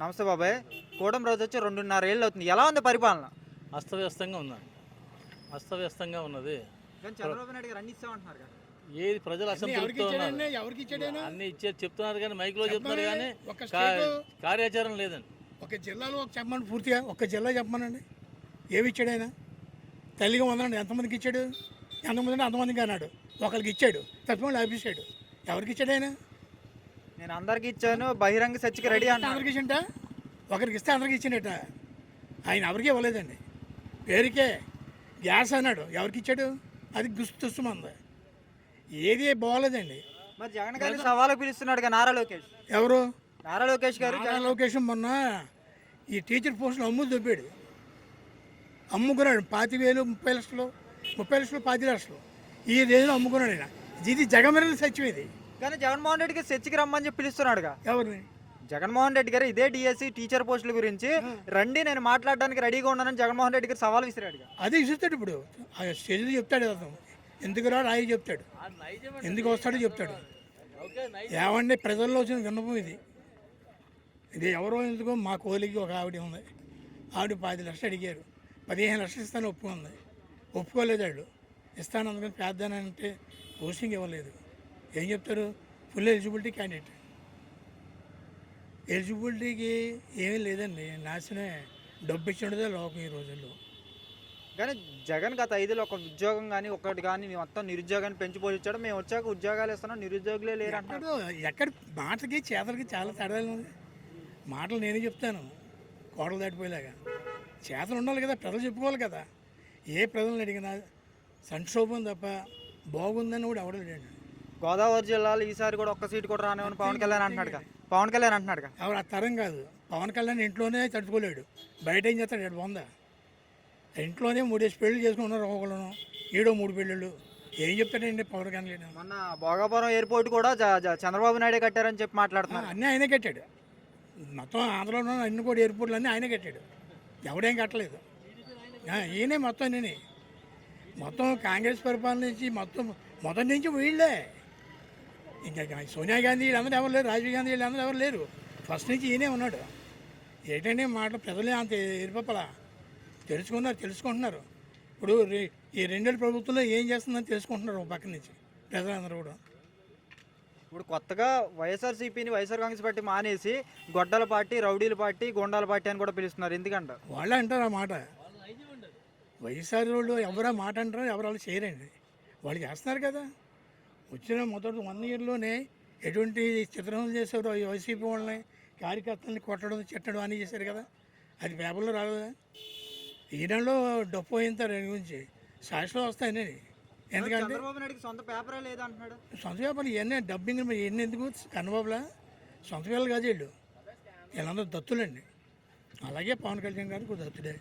నమస్తే బాబాయ్. కూటమి రోజు వచ్చి 2.5 ఏళ్ళు అవుతుంది. ఎలా ఉంది పరిపాలన? అస్తవ్యస్తంగా ఉందండి. అస్తవ్యస్తంగా ఉన్నది. కానీ చంద్రబాబు నాయుడు గారు అన్ని ఇస్తామంటున్నారు కదా. ఏది ప్రజలు అసంతృప్తితో ఉన్నారు. అన్ని ఇచ్చేది చెప్తున్నారు కానీ మైక్లో చెప్తున్నారు కానీ కార్యాచరణ లేదండి. ఒక జిల్లాలో చెప్పమని పూర్తిగా ఒక్క జిల్లా చెప్పమనండి. ఏమి ఇచ్చాడైనా? తల్లిగా ఉందండి, ఎంతమందికి ఇచ్చాడు? ఎంతమంది అంటే అంతమందికి అన్నాడు. ఒకరికి ఇచ్చాడు, తప్పకుండా ఆపించాడు. ఎవరికి ఇచ్చాడు ఆయన? నేను అందరికి ఇచ్చాను, బహిరంగ చర్చకి రెడీ అంటే అందరికి ఇచ్చింట, ఒకరికి ఇస్తే అందరికి ఇచ్చిండట. ఆయన ఎవరికి ఇవ్వలేదండి, పేరుకే. గ్యాస్ అన్నాడు, ఎవరికి ఇచ్చాడు? అది గుస్తుమంది. ఏది బాగోలేదండి. మరి జగన్ గారిని సవాలు పిలుస్తున్నాడు నారా లోకేష్. ఎవరు? నారా లోకేష్ గారు. నారా లోకేష్ మొన్న ఈ టీచర్ పోస్టులు అమ్ములు దొబ్బాడు. అమ్ముకున్నాడు 25,000, 30 లక్షలు, 30 లక్షలు, 10 లక్షలు ఈ రేంజ్లో అమ్ముకున్నాడు ఆయన. ఇది జగన్ సత్యం ఇది. కానీ జగన్మోహన్ రెడ్డికి చర్చకి రమ్మని చెప్పి పిలుస్తున్నాడుగా. ఎవరిని? జగన్మోహన్ రెడ్డి గారు ఇదే డిఎస్సి టీచర్ పోస్టుల గురించి రండి, నేను మాట్లాడడానికి రెడీగా ఉన్నానని జగన్మోహన్ రెడ్డి గారు సవాల్ విసిరాడుగా. అదే ఇస్తాడు. ఇప్పుడు ఆ స్టేజ్లో చెప్తాడు అతను. ఎందుకు రా రాయి చెప్తాడు, ఎందుకు వస్తాడో చెప్తాడు. ఏమండి, ప్రజల్లో వచ్చిన విన్నపం ఇది. ఇది ఎవరో ఎందుకో మా కోలికి ఒక ఆవిడ ఉంది. ఆవిడ 10 లక్షలు అడిగారు, 15 లక్షలు ఇస్తాను ఒప్పుకుంది. ఒప్పుకోలేదు వాళ్ళు. ఇస్తాను అందుకని పేద్దానంటే పోస్టింగ్ ఇవ్వలేదు. ఏం చెప్తారు? Full eligibility candidate. ఎలిజిబిలిటీకి ఏమీ లేదండి, నాశనే. డబ్బు ఇచ్చిండదే లోకం ఈ రోజుల్లో. కానీ జగన్ గత 5 ఒక ఉద్యోగం కానీ ఒకటి కానీ మొత్తం నిరుద్యోగాన్ని పెంచిపోయించాడు. మేము వచ్చాక ఉద్యోగాలు ఇస్తున్నాం, నిరుద్యోగులే లేరు అంటాడు. ఎక్కడ మాటకి చేతలకి చాలా తేడాలు ఉంది. మాటలు నేనే చెప్తాను, కోడలు దాటిపోయేలాగా. చేతలు ఉండాలి కదా, ప్రజలు చెప్పుకోవాలి కదా. ఏ ప్రజలను అడిగినా సంక్షోభం తప్ప బాగుందని కూడా ఎవడలేడు. గోదావరి జిల్లాలో ఈసారి కూడా ఒక్క సీటు కూడా రానివ్వని పవన్ కళ్యాణ్ అంటున్నాడుగా. ఎవరు ఆ తరం కాదు. పవన్ కళ్యాణ్ ఇంట్లోనే తట్టుకోలేడు, బయట ఏం చేస్తాడు? 700 ఇంట్లోనే 3 పెళ్ళి చేసుకున్నారు. ఒకళ్ళను ఈడో 3 పెళ్ళిళ్ళు. ఏం చెప్తాడండి పవన్ కళ్యాణ్? మొన్న భోగాపురం ఎయిర్పోర్ట్ కూడా చంద్రబాబు నాయుడే కట్టారని చెప్పి మాట్లాడుతున్నారు. అన్నీ ఆయనే కట్టాడు. మొత్తం ఆంధ్రలో అన్ని కూడా ఎయిర్పోర్ట్లు అన్నీ ఆయనే కట్టాడు, ఎవడేం కట్టలేదు. ఈయనే మొత్తం. నేనే మొత్తం కాంగ్రెస్ పరిపాలన నుంచి మొదటి నుంచి వీళ్ళే. ఇంకా సోనియా గాంధీ వీళ్ళందరూ ఎవరు లేరు, రాజీవ్ గాంధీ వీళ్ళందరూ ఎవరు లేరు. ఫస్ట్ నుంచి ఈయనే ఉన్నాడు. ఏంటంటే మాట ప్రజలే అంత ఎరిపప్పలా తెలుసుకుంటున్నారు. ఇప్పుడు ఈ 2 ఏళ్ళ ప్రభుత్వంలో ఏం చేస్తుందని తెలుసుకుంటున్నారు ఒక పక్క నుంచి ప్రజలందరూ కూడా. ఇప్పుడు కొత్తగా వైఎస్ఆర్సీపీని వైఎస్ఆర్ కాంగ్రెస్ పార్టీ మానేసి గొడ్డల పార్టీ, రౌడీల పార్టీ, గోండాల పార్టీ అని కూడా పిలుస్తున్నారు. ఎందుకంటారు? వాళ్ళే అంటారు ఆ మాట. వైఎస్ఆర్ వాళ్ళు ఎవరా మాట అంటారో ఎవరు వాళ్ళు చేయరండి. వాళ్ళు చేస్తున్నారు కదా. వచ్చిన మొదటి 1 ఇయర్లోనే ఎటువంటి చిత్రహింసలు చేశారు వైసీపీ వాళ్ళని, కార్యకర్తల్ని కొట్టడం, చెట్టడం అని చేశారు కదా. అది పేపర్లో రాలేదా? ఈయనలో డప్పు అయింతారు దాని గురించి సాక్షిలో వస్తాయని. ఎందుకంటే సొంత పేపరే లేదంటున్నాడు. సొంత పేపర్లు ఇవన్నీ డబ్బింగ్ ఇవన్నీ ఎందుకు? కన్నబాబులా సొంత పేర్లు కాదు వీళ్ళు. వీళ్ళందరూ దత్తులండి. అలాగే పవన్ కళ్యాణ్ గారికి దత్తుడే.